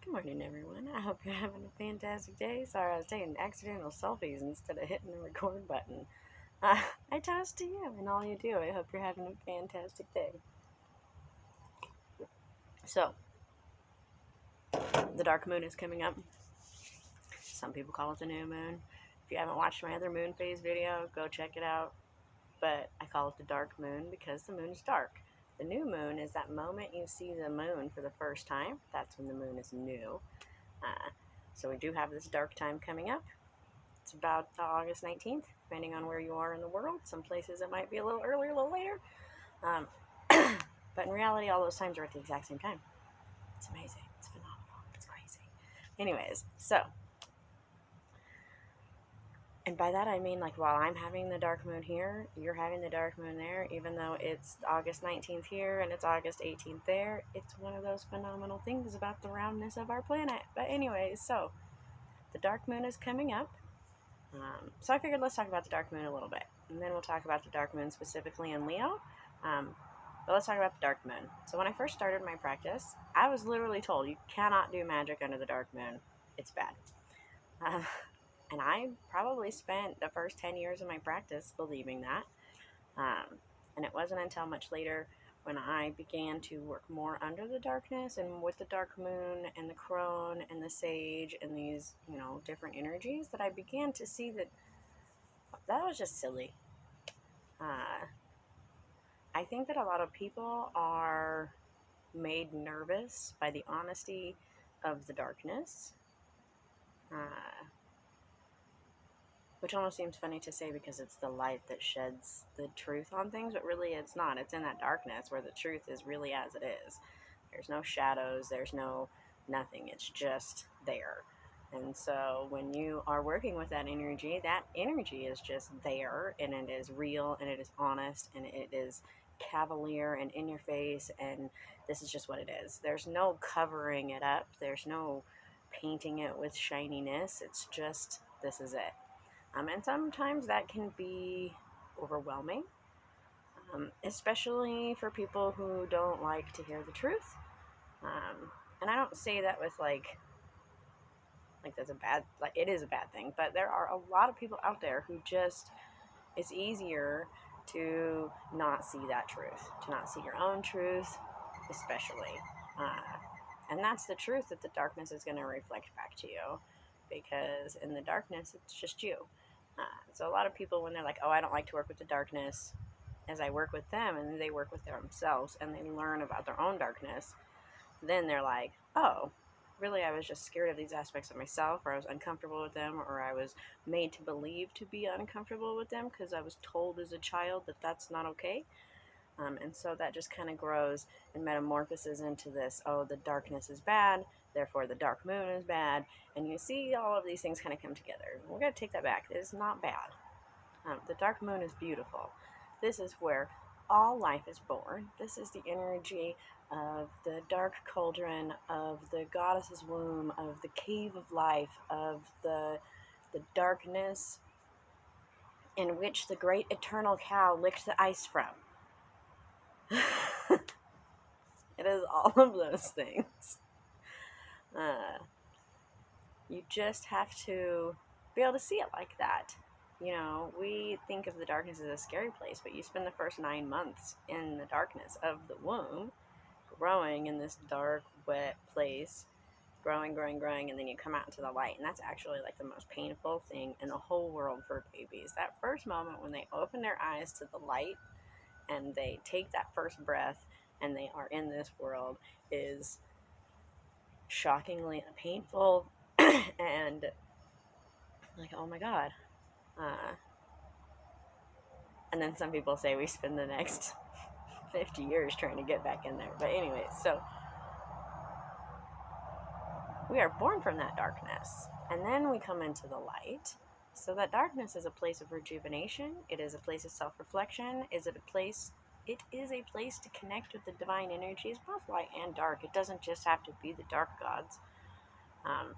Good morning, everyone. I hope you're having a fantastic day. Sorry, I was taking accidental selfies instead of hitting the record button. I toast to you and all you do. I hope you're having a fantastic day. So, the dark moon is coming up. Some people call it the new moon. If you haven't watched my other moon phase video, go check it out. But I call it the dark moon because the moon is dark. The new moon is that moment you see the moon for the first time. That's when the moon is new. So we do have this dark time coming up. It's about August 19th, depending on where you are in the world. Some places it might be a little earlier, a little later. Um, but in reality, all those times are at the exact same time. It's amazing. It's phenomenal. It's crazy. Anyways, so, and by that I mean, like, while I'm having the dark moon here, you're having the dark moon there, even though it's August 19th here and it's August 18th there. It's one of those phenomenal things about the roundness of our planet. But anyways, so, the dark moon is coming up. So I figured let's talk about the dark moon a little bit, and then we'll talk about the dark moon specifically in Leo. But let's talk about the dark moon. So when I first started my practice, I was literally told you cannot do magic under the dark moon. It's bad. Um, and I probably spent the first 10 years of my practice believing that. And it wasn't until much later when I began to work more under the darkness and with the dark moon and the crone and the sage and these, different energies that I began to see that was just silly. I think that a lot of people are made nervous by the honesty of the darkness, which almost seems funny to say because it's the light that sheds the truth on things, but really it's not. It's in that darkness where the truth is really as it is. There's no shadows, there's no nothing, it's just there. And so when you are working with that energy is just there, and it is real, and it is honest, and it is cavalier and in your face, and this is just what it is. There's no covering it up, there's no painting it with shininess, it's just, this is it. And sometimes that can be overwhelming, especially for people who don't like to hear the truth. And I don't say that with like that's a bad, like, it is a bad thing, but there are a lot of people out there who just, it's easier to not see that truth, to not see your own truth, especially. And that's the truth that the darkness is going to reflect back to you, because in the darkness, it's just you. So a lot of people, when they're like, oh, I don't like to work with the darkness, as I work with them and they work with themselves and they learn about their own darkness, then they're like, oh, really, I was just scared of these aspects of myself, or I was uncomfortable with them, or I was made to believe to be uncomfortable with them because I was told as a child that that's not okay. And so that just kind of grows and metamorphoses into this, oh, the darkness is bad, therefore the dark moon is bad. And you see all of these things kind of come together. We're going to take that back. It is not bad. The dark moon is beautiful. This is where all life is born. This is the energy of the dark cauldron, of the goddess's womb, of the cave of life, of the darkness in which the great eternal cow licked the ice from. It is all of those things. You just have to be able to see it like that. We think of the darkness as a scary place, but you spend the first 9 months in the darkness of the womb, growing in this dark, wet place, growing, and then you come out into the light. And that's actually like the most painful thing in the whole world for babies. That first moment when they open their eyes to the light and they take that first breath and they are in this world is shockingly painful and like, oh my God. And then some people say we spend the next 50 years trying to get back in there. But anyways, so we are born from that darkness, and then we come into the light. So that darkness is a place of rejuvenation. It is a place of self-reflection. It is a place to connect with the divine energies, both light and dark. It doesn't just have to be the dark gods.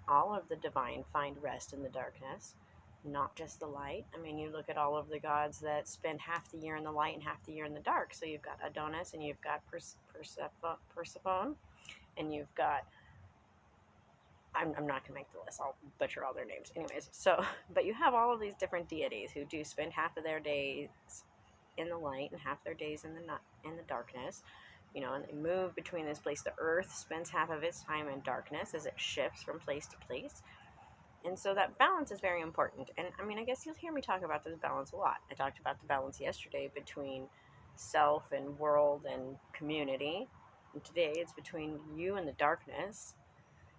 All of the divine find rest in the darkness, not just the light. I mean, you look at all of the gods that spend half the year in the light and half the year in the dark. So you've got Adonis, and you've got Persephone, and you've got I'm not going to make the list. I'll butcher all their names. Anyways, so, but you have all of these different deities who do spend half of their days in the light and half their days in the darkness. You know, and they move between this place. The earth spends half of its time in darkness as it shifts from place to place. And so that balance is very important. And I mean, I guess you'll hear me talk about this balance a lot. I talked about the balance yesterday between self and world and community. And today it's between you and the darkness.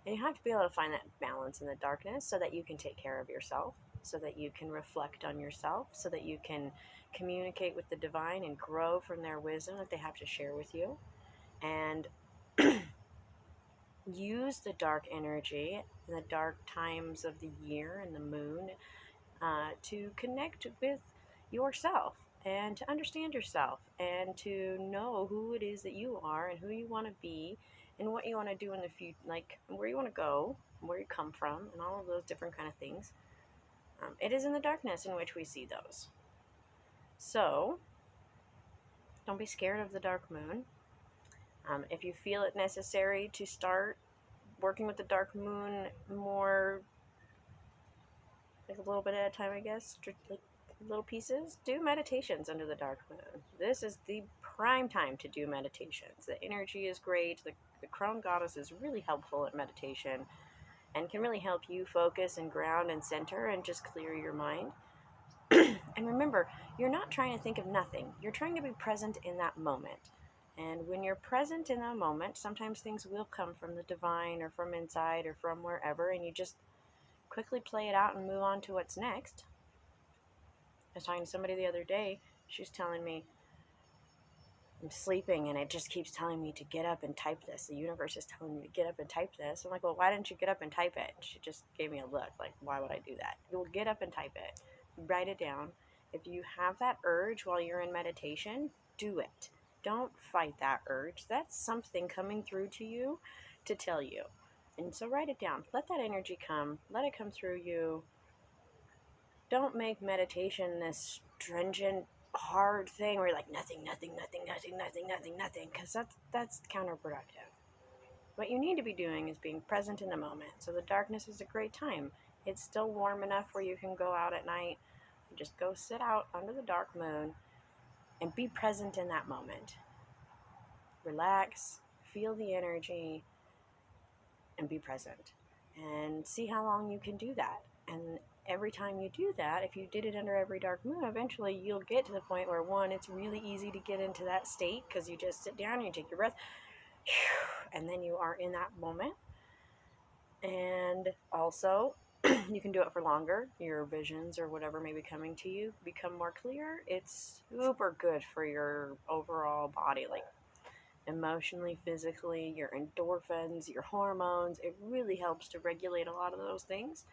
And you have to be able to find that balance in the darkness so that you can take care of yourself, so that you can reflect on yourself, so that you can communicate with the divine and grow from their wisdom that they have to share with you. And use the dark energy and the dark times of the year and the moon to connect with yourself and to understand yourself and to know who it is that you are and who you want to be and what you want to do in the future, like where you want to go, where you come from, and all of those different kind of things. It is in the darkness in which we see those. So don't be scared of the dark moon. If you feel it necessary to start working with the dark moon more, like a little bit at a time, I guess, like little pieces, do meditations under the dark moon. This is the prime time to do meditations. The energy is great. The Crone Goddess is really helpful at meditation and can really help you focus and ground and center and just clear your mind. And remember, you're not trying to think of nothing. You're trying to be present in that moment. And when you're present in that moment, sometimes things will come from the divine or from inside or from wherever, and you just quickly play it out and move on to what's next. I was talking to somebody the other day. She was telling me, I'm sleeping and it just keeps telling me to get up and type this. The universe is telling me to get up and type this. I'm like, well, why didn't you get up and type it? She just gave me a look like, why would I do that? Well, get up and type it. Write it down. If you have that urge while you're in meditation, do it. Don't fight that urge. That's something coming through to you to tell you. And so write it down. Let that energy come. Let it come through you. Don't make meditation this stringent, hard thing where you're like nothing, because that's counterproductive. What you need to be doing is being present in the moment. So the darkness is a great time. It's still warm enough where you can go out at night and just go sit out under the dark moon and be present in that moment. Relax, feel the energy, and be present. And see how long you can do that. And every time you do that, if you did it under every dark moon, eventually you'll get to the point where, one, it's really easy to get into that state because you just sit down and you take your breath, and then you are in that moment. And also, you can do it for longer. Your visions or whatever may be coming to you become more clear. It's super good for your overall body, like emotionally, physically, your endorphins, your hormones. It really helps to regulate a lot of those things.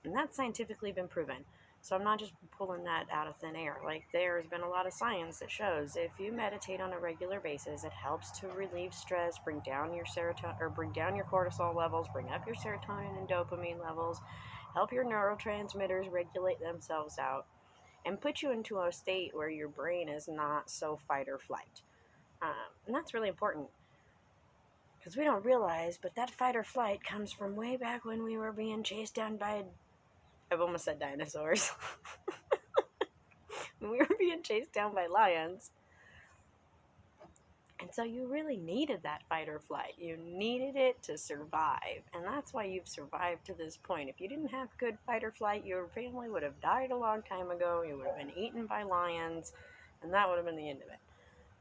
And that's scientifically been proven. So I'm not just pulling that out of thin air. Like, there's been a lot of science that shows if you meditate on a regular basis, it helps to relieve stress, bring down your serotonin, or bring down your cortisol levels, bring up your serotonin and dopamine levels, help your neurotransmitters regulate themselves out, and put you into a state where your brain is not so fight or flight. And that's really important because we don't realize, but that fight or flight comes from way back when we were being chased down by, I've almost said dinosaurs. When we were being chased down by lions. And so you really needed that fight or flight. You needed it to survive. And that's why you've survived to this point. If you didn't have good fight or flight, your family would have died a long time ago. You would have been eaten by lions. And that would have been the end of it.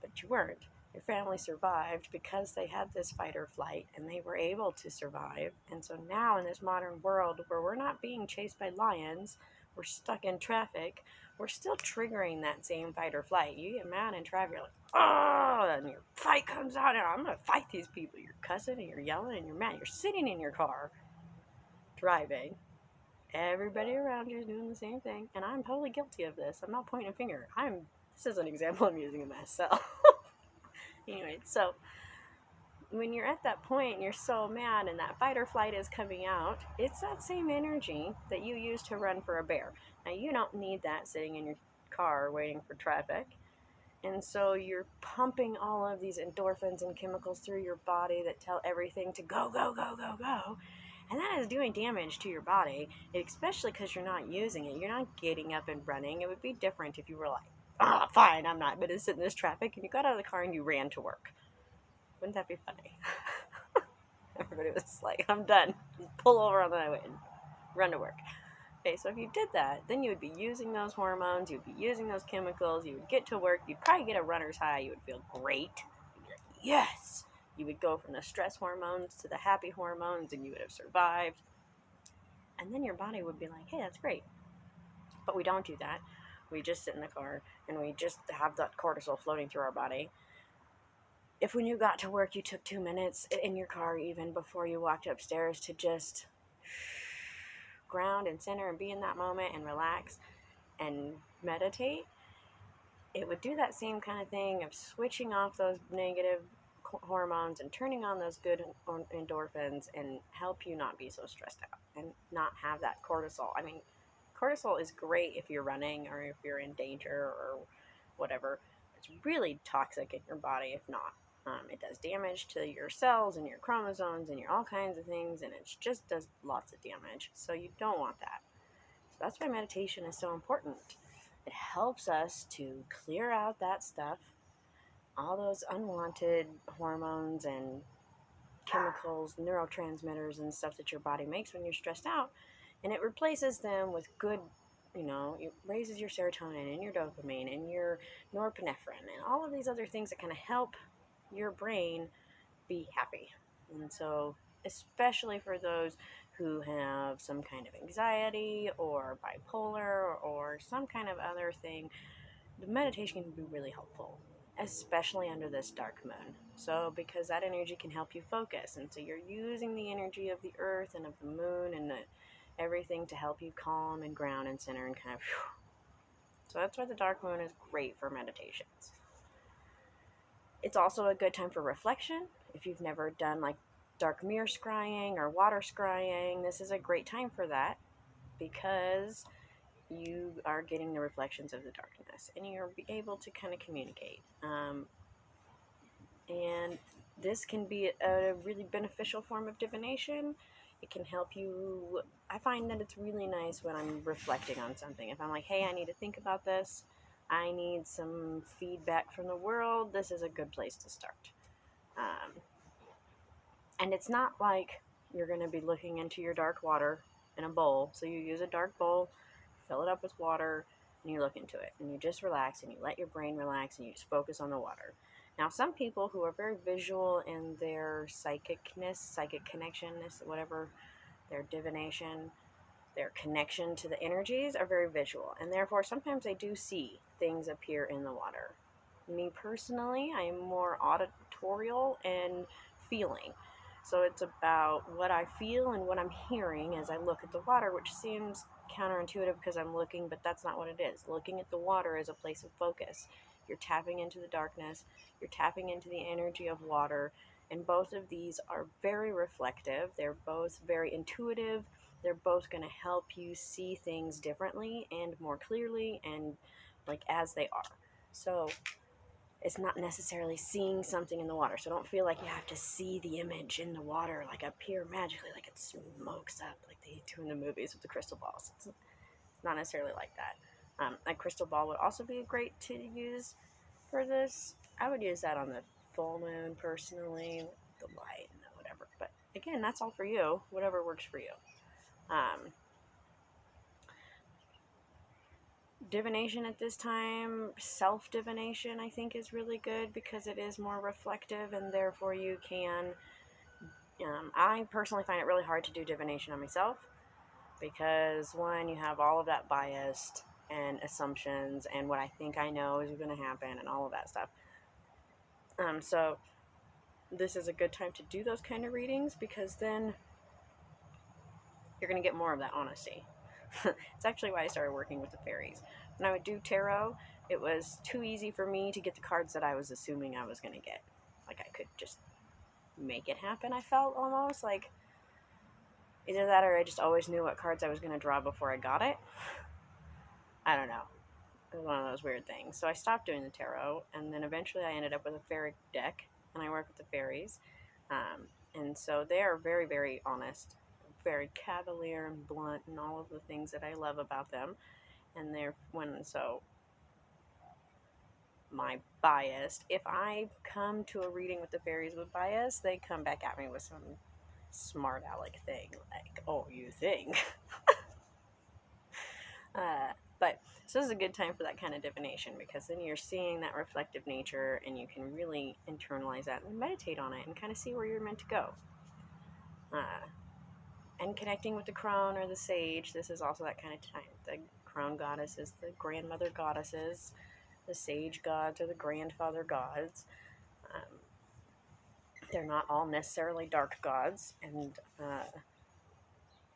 But you weren't. Your family survived because they had this fight or flight and they were able to survive. And so now in this modern world where we're not being chased by lions, we're stuck in traffic, we're still triggering that same fight or flight. You get mad in traffic, you're like, oh, and your fight comes out, and I'm going to fight these people. You're cussing and you're yelling and you're mad. You're sitting in your car, driving. Everybody around you is doing the same thing. And I'm totally guilty of this. I'm not pointing a finger. This is an example I'm using of myself. Anyway, so when you're at that point and you're so mad and that fight or flight is coming out, it's that same energy that you use to run for a bear. Now, you don't need that sitting in your car waiting for traffic. And so you're pumping all of these endorphins and chemicals through your body that tell everything to go, go, go, go, go. And that is doing damage to your body, especially because you're not using it. You're not getting up and running. It would be different if you were like, oh, fine, I'm not going to sit in this traffic. And you got out of the car and you ran to work. Wouldn't that be funny? Everybody was like, I'm done. Just pull over on the highway and run to work. Okay, so if you did that, then you would be using those hormones, you would be using those chemicals, you would get to work, you'd probably get a runner's high, you would feel great. You'd be like, yes! You would go from the stress hormones to the happy hormones, and you would have survived. And then your body would be like, hey, that's great. But we don't do that. We just sit in the car, and we just have that cortisol floating through our body. If when you got to work, you took 2 minutes in your car, even before you walked upstairs, to just ground and center and be in that moment and relax and meditate, it would do that same kind of thing of switching off those negative hormones and turning on those good endorphins and help you not be so stressed out and not have that cortisol. I mean, cortisol is great if you're running or if you're in danger or whatever. It's really toxic in your body if not. It does damage to your cells and your chromosomes and your all kinds of things, and it just does lots of damage. So you don't want that. So that's why meditation is so important. It helps us to clear out that stuff, all those unwanted hormones and chemicals, neurotransmitters and stuff that your body makes when you're stressed out, and it replaces them with good, it raises your serotonin and your dopamine and your norepinephrine and all of these other things that kind of help your brain be happy. And so, especially for those who have some kind of anxiety or bipolar or some kind of other thing, the meditation can be really helpful, especially under this dark moon. So, because that energy can help you focus, and so you're using the energy of the earth and of the moon and everything to help you calm and ground and center and kind of. So, that's why the dark moon is great for meditations. It's also a good time for reflection. If you've never done like dark mirror scrying or water scrying, this is a great time for that because you are getting the reflections of the darkness and you're able to kind of communicate. And this can be a really beneficial form of divination. It can help you. I find that it's really nice when I'm reflecting on something. If I'm like, hey, I need to think about this, I need some feedback from the world, this is a good place to start. And it's not like you're going to be looking into your dark water in a bowl. So you use a dark bowl, fill it up with water, and you look into it. And you just relax and you let your brain relax and you just focus on the water. Now, some people who are very visual in their psychicness, psychic connectionness, whatever, their divination, their connection to the energies are very visual. And therefore, sometimes they do see things appear in the water. Me personally, I am more auditorial and feeling. So it's about what I feel and what I'm hearing as I look at the water, which seems counterintuitive because I'm looking, but that's not what it is. Looking at the water is a place of focus. You're tapping into the darkness, you're tapping into the energy of water, and both of these are very reflective. They're both very intuitive. They're both going to help you see things differently and more clearly and like as they are. So it's not necessarily seeing something in the water. So don't feel like you have to see the image in the water, like appear magically, like it smokes up, like they do in the movies with the crystal balls. It's not necessarily like that. A crystal ball would also be great to use for this. I would use that on the full moon personally, the light and whatever. But again, that's all for you, whatever works for you. Divination at this time, self-divination, I think is really good because it is more reflective and therefore you can, I personally find it really hard to do divination on myself because one, you have all of that bias and assumptions and what I think I know is going to happen and all of that stuff. So this is a good time to do those kind of readings because then you're going to get more of that honesty. It's actually why I started working with the fairies. When I would do tarot, it was too easy for me to get the cards that I was assuming I was going to get. Like I could just make it happen, I felt almost. Like either that or I just always knew what cards I was going to draw before I got it. I don't know. It was one of those weird things. So I stopped doing the tarot, and then eventually I ended up with a fairy deck, and I work with the fairies. And so they are very, very honest, very cavalier and blunt, and all of the things that I love about them. And my bias, if I come to a reading with the fairies with bias, they come back at me with some smart aleck thing, like, oh, you think. But so this is a good time for that kind of divination, because then you're seeing that reflective nature and you can really internalize that and meditate on it and kind of see where you're meant to go. And connecting with the crone or the sage, this is also that kind of time. The crone goddess is the grandmother goddesses, the sage gods are the grandfather gods. They're not all necessarily dark gods, and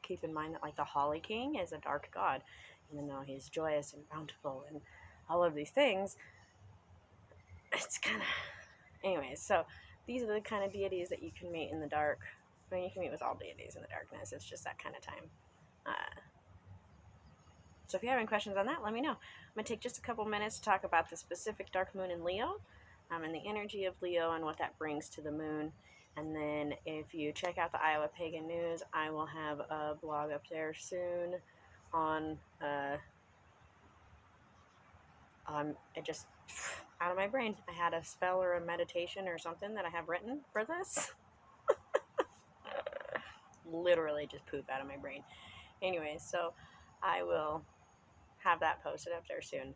keep in mind that, like, the Holly King is a dark god, even though he's joyous and bountiful and all of these things. It's kind of, anyways. So these are the kind of deities that you can meet in the dark. I mean, you can meet with all deities in the darkness. It's just that kind of time. So if you have any questions on that, let me know. I'm going to take just a couple minutes to talk about the specific dark moon in Leo, and the energy of Leo and what that brings to the moon. And then if you check out the Iowa Pagan News, I will have a blog up there soon on, it just, out of my brain. I had a spell or a meditation or something that I have written for this. Literally just poop out of my brain. Anyways, so I will have that posted up there soon.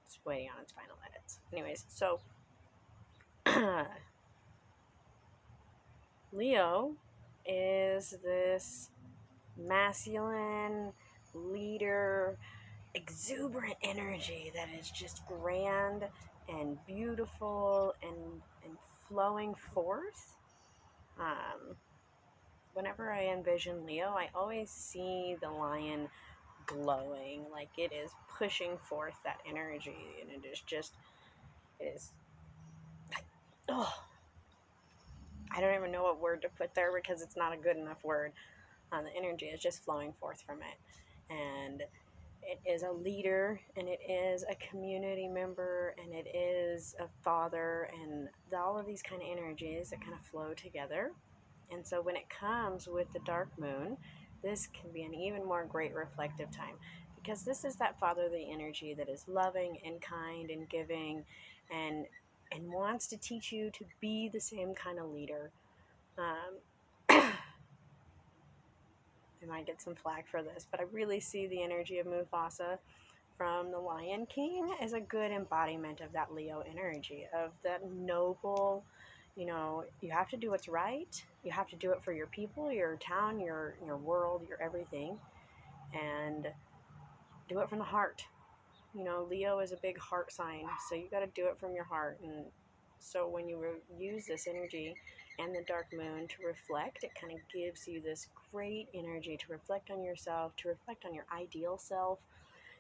It's waiting on its final edits. Anyways, so Leo is this masculine leader, exuberant energy that is just grand and beautiful and flowing forth. Whenever I envision Leo, I always see the lion glowing, like it is pushing forth that energy, and it is like, oh, I don't even know what word to put there because it's not a good enough word. The energy is just flowing forth from it, and it is a leader, and it is a community member, and it is a father, and all of these kind of energies that kind of flow together. And so when it comes with the dark moon, this can be an even more great reflective time, because this is that fatherly energy that is loving and kind and giving and wants to teach you to be the same kind of leader. I might get some flack for this, but I really see the energy of Mufasa from the Lion King as a good embodiment of that Leo energy, of that noble, you have to do what's right. You have to do it for your people, your town, your world, your everything, and do it from the heart. Leo is a big heart sign, so you got to do it from your heart. And so when you use this energy and the dark moon to reflect, it kind of gives you this great energy to reflect on yourself, to reflect on your ideal self,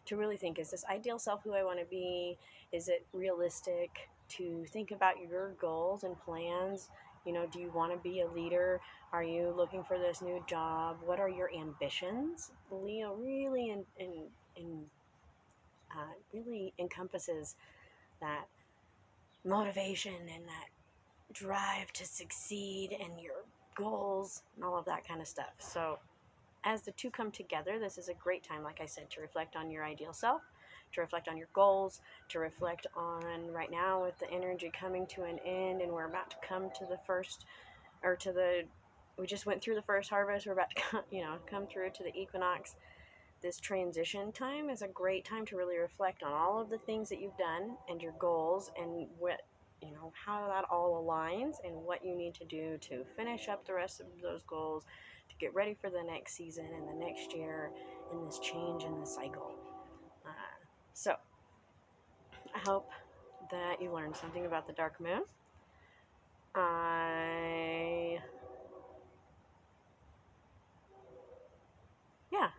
to really think, is this ideal self who I want to be? Is it realistic to think about your goals and plans? Do you want to be a leader? Are you looking for this new job? What are your ambitions? Leo really really encompasses that motivation and that drive to succeed and your goals and all of that kind of stuff. So as the two come together, this is a great time, like I said, to reflect on your ideal self, to reflect on your goals, to reflect on, right now with the energy coming to an end, and we're about to come to the first, we just went through the first harvest, we're about to come through to the equinox. This transition time is a great time to really reflect on all of the things that you've done and your goals, and how that all aligns, and what you need to do to finish up the rest of those goals, to get ready for the next season and the next year and this change in the cycle. So I hope that you learned something about the dark moon.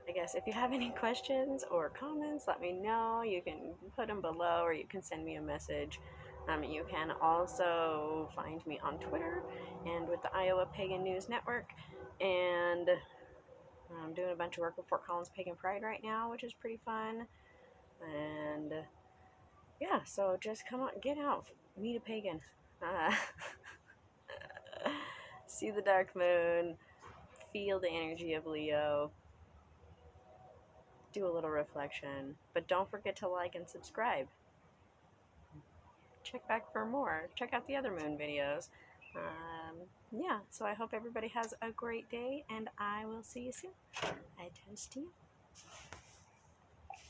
I guess if you have any questions or comments, let me know. You can put them below, or you can send me a message. You can also find me on Twitter and with the Iowa Pagan News Network. And I'm doing a bunch of work with Fort Collins Pagan Pride right now, which is pretty fun. And yeah, so just come on, get out, meet a pagan, uh, see the dark moon, feel the energy of Leo, do a little reflection, but don't forget to like and subscribe. Check back for more. Check out the other moon videos. Yeah, so I hope everybody has a great day, and I will see you soon. I toast to you.